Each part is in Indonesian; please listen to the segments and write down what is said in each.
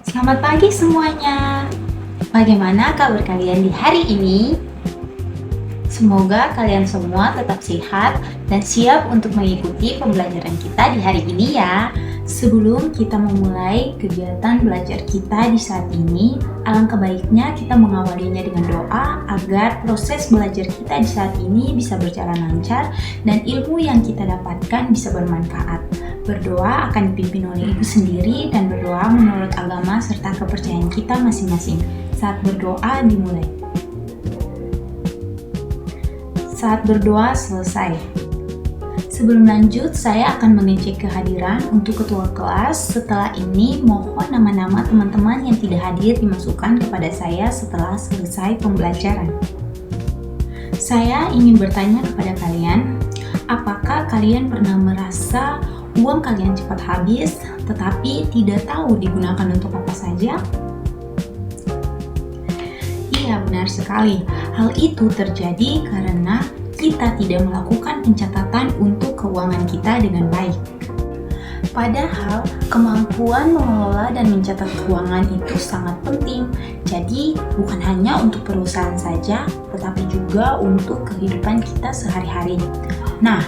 Selamat pagi semuanya. Bagaimana kabar kalian di hari ini? Semoga kalian semua tetap sehat dan siap untuk mengikuti pembelajaran kita di hari ini ya. Sebelum kita memulai kegiatan belajar kita di saat ini, alangkah baiknya kita mengawalinya dengan doa agar proses belajar kita di saat ini bisa berjalan lancar dan ilmu yang kita dapatkan bisa bermanfaat. Berdoa akan dipimpin oleh Ibu sendiri dan berdoa menurut agama serta kepercayaan kita masing-masing. Saat berdoa dimulai. Saat berdoa selesai. Sebelum lanjut, saya akan mengecek kehadiran untuk ketua kelas. Setelah ini, mohon nama-nama teman-teman yang tidak hadir dimasukkan kepada saya setelah selesai pembelajaran. Saya ingin bertanya kepada kalian, apakah kalian pernah merasa uang kalian cepat habis, tetapi tidak tahu digunakan untuk apa saja? Iya, benar sekali. Hal itu terjadi karena kita tidak melakukan pencatatan untuk keuangan kita dengan baik. Padahal, kemampuan mengelola dan mencatat keuangan itu sangat penting. Jadi, bukan hanya untuk perusahaan saja, tetapi juga untuk kehidupan kita sehari-hari. Nah,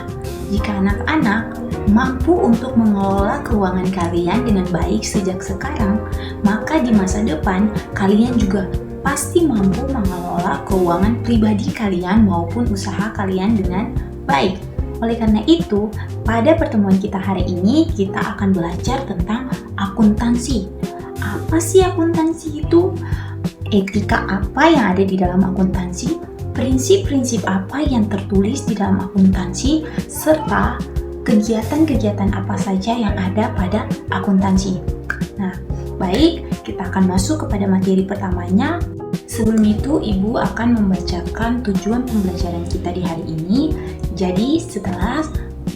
jika anak-anak mampu untuk mengelola keuangan kalian dengan baik sejak sekarang, maka di masa depan kalian juga pasti mampu mengelola keuangan pribadi kalian maupun usaha kalian dengan baik. Oleh karena itu, pada pertemuan kita hari ini, kita akan belajar tentang akuntansi. Apa sih akuntansi itu? Etika apa yang ada di dalam akuntansi? Prinsip-prinsip apa yang tertulis di dalam akuntansi? Serta kegiatan-kegiatan apa saja yang ada pada akuntansi. Nah, baik, kita akan masuk kepada materi pertamanya. Sebelum itu, Ibu akan membacakan tujuan pembelajaran kita di hari ini. Jadi, setelah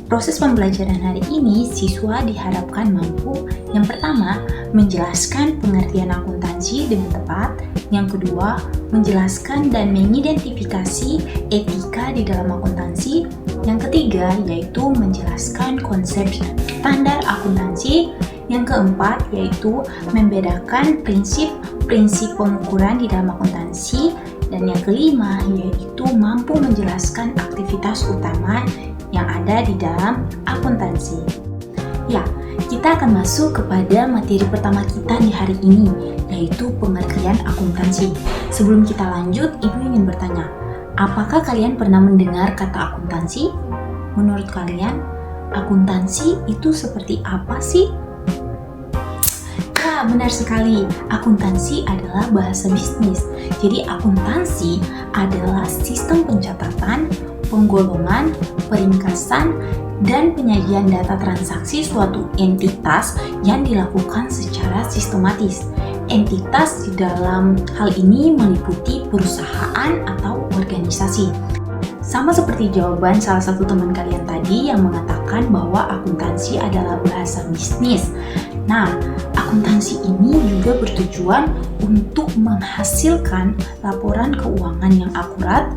proses pembelajaran hari ini, siswa diharapkan mampu yang pertama, menjelaskan pengertian akuntansi dengan tepat. Yang kedua, menjelaskan dan mengidentifikasi etika di dalam akuntansi. Yang ketiga, yaitu menjelaskan konsep standar akuntansi. Yang keempat, yaitu membedakan prinsip-prinsip pengukuran di dalam akuntansi. Dan yang kelima, yaitu mampu menjelaskan aktivitas utama yang ada di dalam akuntansi. Ya, kita akan masuk kepada materi pertama kita di hari ini, yaitu pengertian akuntansi. Sebelum kita lanjut, Ibu ingin bertanya, apakah kalian pernah mendengar kata akuntansi? Menurut kalian, akuntansi itu seperti apa sih? Ya, benar sekali. Akuntansi adalah bahasa bisnis. Jadi, akuntansi adalah sistem pencatatan, penggolongan, peringkasan, dan penyajian data transaksi suatu entitas yang dilakukan secara sistematis. Entitas di dalam hal ini meliputi perusahaan atau organisasi. Sama seperti jawaban salah satu teman kalian tadi yang mengatakan bahwa akuntansi adalah bahasa bisnis. Nah, akuntansi ini juga bertujuan untuk menghasilkan laporan keuangan yang akurat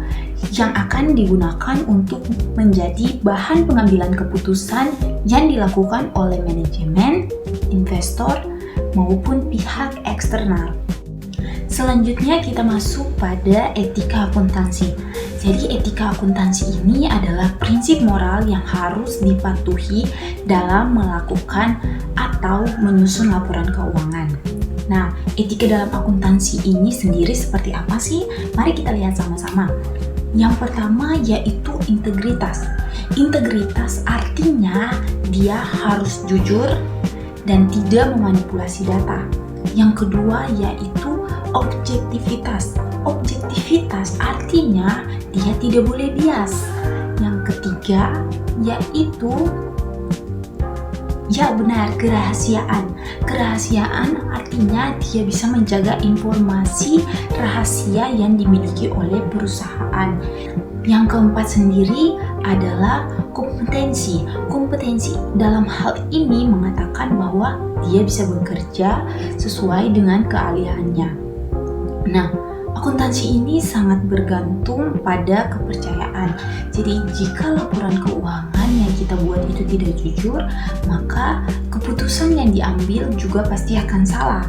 yang akan digunakan untuk menjadi bahan pengambilan keputusan yang dilakukan oleh manajemen, investor, maupun pihak eksternal. Selanjutnya kita masuk pada etika akuntansi. Jadi etika akuntansi ini adalah prinsip moral yang harus dipatuhi dalam melakukan atau menyusun laporan keuangan. Nah, etika dalam akuntansi ini sendiri seperti apa sih? Mari kita lihat sama-sama. Yang pertama yaitu integritas. Integritas artinya dia harus jujur dan tidak memanipulasi data. Yang kedua yaitu objektivitas. Objektivitas artinya dia tidak boleh bias. Yang ketiga yaitu kerahasiaan. Kerahasiaan artinya dia bisa menjaga informasi rahasia yang dimiliki oleh perusahaan. Yang keempat sendiri adalah kompetensi. Kompetensi dalam hal ini mengatakan bahwa dia bisa bekerja sesuai dengan keahliannya. Nah, akuntansi ini sangat bergantung pada kepercayaan. Jadi jika laporan keuangan yang kita buat itu tidak jujur, maka keputusan yang diambil juga pasti akan salah.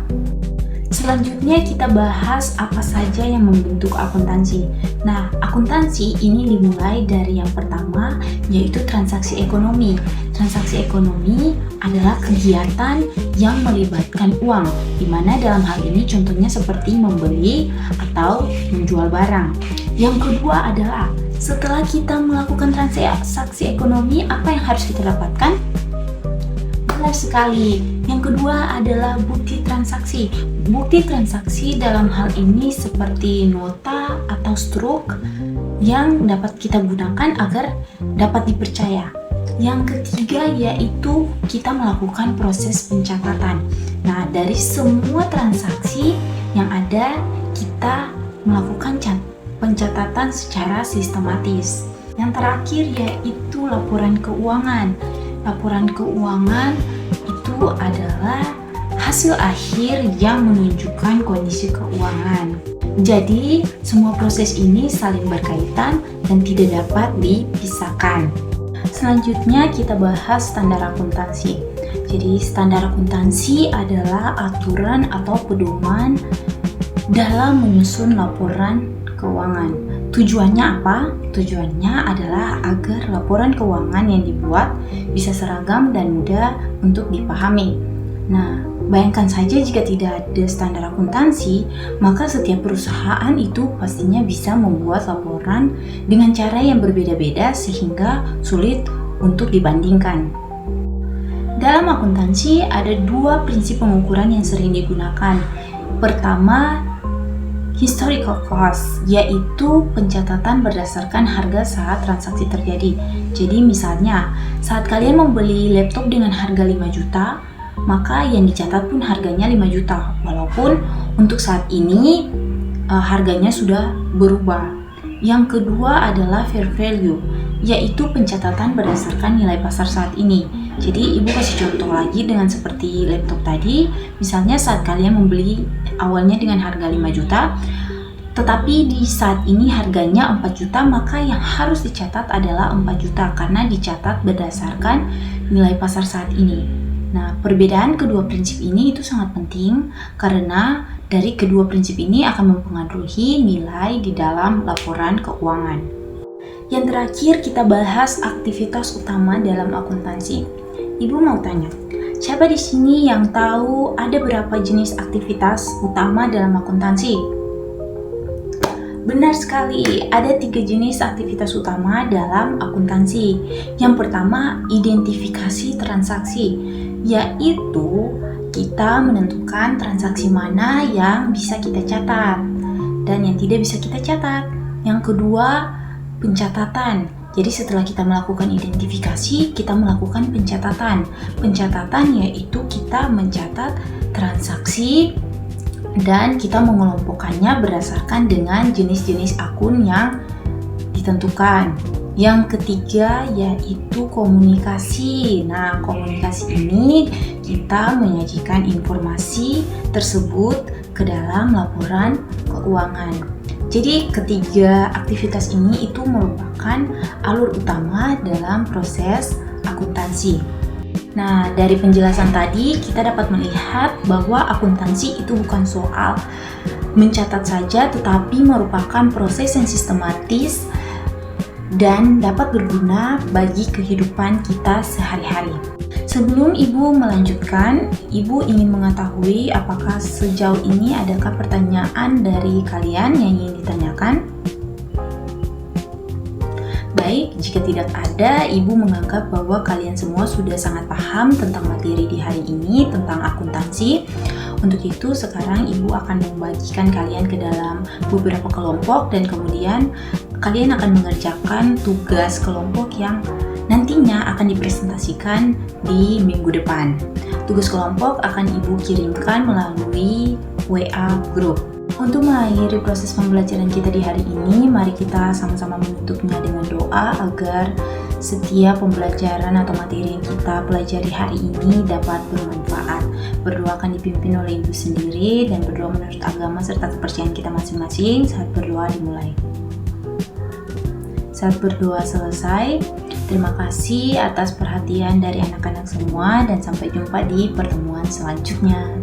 Selanjutnya kita bahas apa saja yang membentuk akuntansi. Nah, akuntansi ini dimulai dari yang pertama, yaitu transaksi ekonomi. Transaksi ekonomi adalah kegiatan yang melibatkan uang, di mana dalam hal ini contohnya seperti membeli atau menjual barang. Yang kedua adalah setelah kita melakukan transaksi ekonomi, apa yang harus kita dapatkan? Benar sekali. Yang kedua adalah bukti transaksi. Bukti transaksi dalam hal ini seperti nota atau struk yang dapat kita gunakan agar dapat dipercaya. Yang ketiga yaitu kita melakukan proses pencatatan. Nah, dari semua transaksi yang ada, kita melakukan pencatatan secara sistematis. Yang terakhir yaitu laporan keuangan. Laporan keuangan itu adalah hasil akhir yang menunjukkan kondisi keuangan. Jadi, semua proses ini saling berkaitan dan tidak dapat dipisahkan. Selanjutnya kita bahas standar akuntansi. Jadi, standar akuntansi adalah aturan atau pedoman dalam menyusun laporan keuangan. Tujuannya apa? Tujuannya adalah agar laporan keuangan yang dibuat bisa seragam dan mudah untuk dipahami. Nah, bayangkan saja jika tidak ada standar akuntansi, maka setiap perusahaan itu pastinya bisa membuat laporan dengan cara yang berbeda-beda sehingga sulit untuk dibandingkan. Dalam akuntansi ada dua prinsip pengukuran yang sering digunakan. Pertama, historical cost, yaitu pencatatan berdasarkan harga saat transaksi terjadi. Jadi misalnya, saat kalian membeli laptop dengan harga 5 juta, maka yang dicatat pun harganya 5 juta. Walaupun untuk saat ini harganya sudah berubah. Yang kedua adalah fair value, yaitu pencatatan berdasarkan nilai pasar saat ini. Jadi ibu kasih contoh lagi dengan seperti laptop tadi. Misalnya saat kalian membeli awalnya dengan harga 5 juta, tetapi di saat ini harganya 4 juta, maka yang harus dicatat adalah 4 juta karena dicatat berdasarkan nilai pasar saat ini. Nah, perbedaan kedua prinsip ini itu sangat penting karena dari kedua prinsip ini akan mempengaruhi nilai di dalam laporan keuangan. Yang terakhir kita bahas aktivitas utama dalam akuntansi. Ibu mau tanya, siapa di sini yang tahu ada berapa jenis aktivitas utama dalam akuntansi? Benar sekali, ada 3 jenis aktivitas utama dalam akuntansi. Yang pertama, identifikasi transaksi, yaitu kita menentukan transaksi mana yang bisa kita catat dan yang tidak bisa kita catat. Yang kedua, pencatatan. Jadi setelah kita melakukan identifikasi, kita melakukan pencatatan. Pencatatan yaitu kita mencatat transaksi dan kita mengelompokkannya berdasarkan dengan jenis-jenis akun yang ditentukan. Yang ketiga yaitu komunikasi. Nah, komunikasi ini kita menyajikan informasi tersebut ke dalam laporan keuangan. Jadi ketiga aktivitas ini itu merupakan alur utama dalam proses akuntansi. Nah, dari penjelasan tadi kita dapat melihat bahwa akuntansi itu bukan soal mencatat saja, tetapi merupakan proses yang sistematis dan dapat berguna bagi kehidupan kita sehari-hari. Sebelum Ibu melanjutkan, Ibu ingin mengetahui apakah sejauh ini adakah pertanyaan dari kalian yang ingin ditanyakan? Baik, jika tidak ada, Ibu menganggap bahwa kalian semua sudah sangat paham tentang materi di hari ini, tentang akuntansi. Untuk itu, sekarang Ibu akan membagikan kalian ke dalam beberapa kelompok dan kemudian kalian akan mengerjakan tugas kelompok yang nantinya akan dipresentasikan di minggu depan. Tugas kelompok akan Ibu kirimkan melalui WA group. Untuk mengakhiri proses pembelajaran kita di hari ini, mari kita sama-sama menutupnya dengan doa agar setiap pembelajaran atau materi yang kita pelajari hari ini dapat bermanfaat. Berdoa akan dipimpin oleh Ibu sendiri dan berdoa menurut agama serta kepercayaan kita masing-masing. Saat berdoa dimulai. Saat berdoa selesai, terima kasih atas perhatian dari anak-anak semua dan sampai jumpa di pertemuan selanjutnya.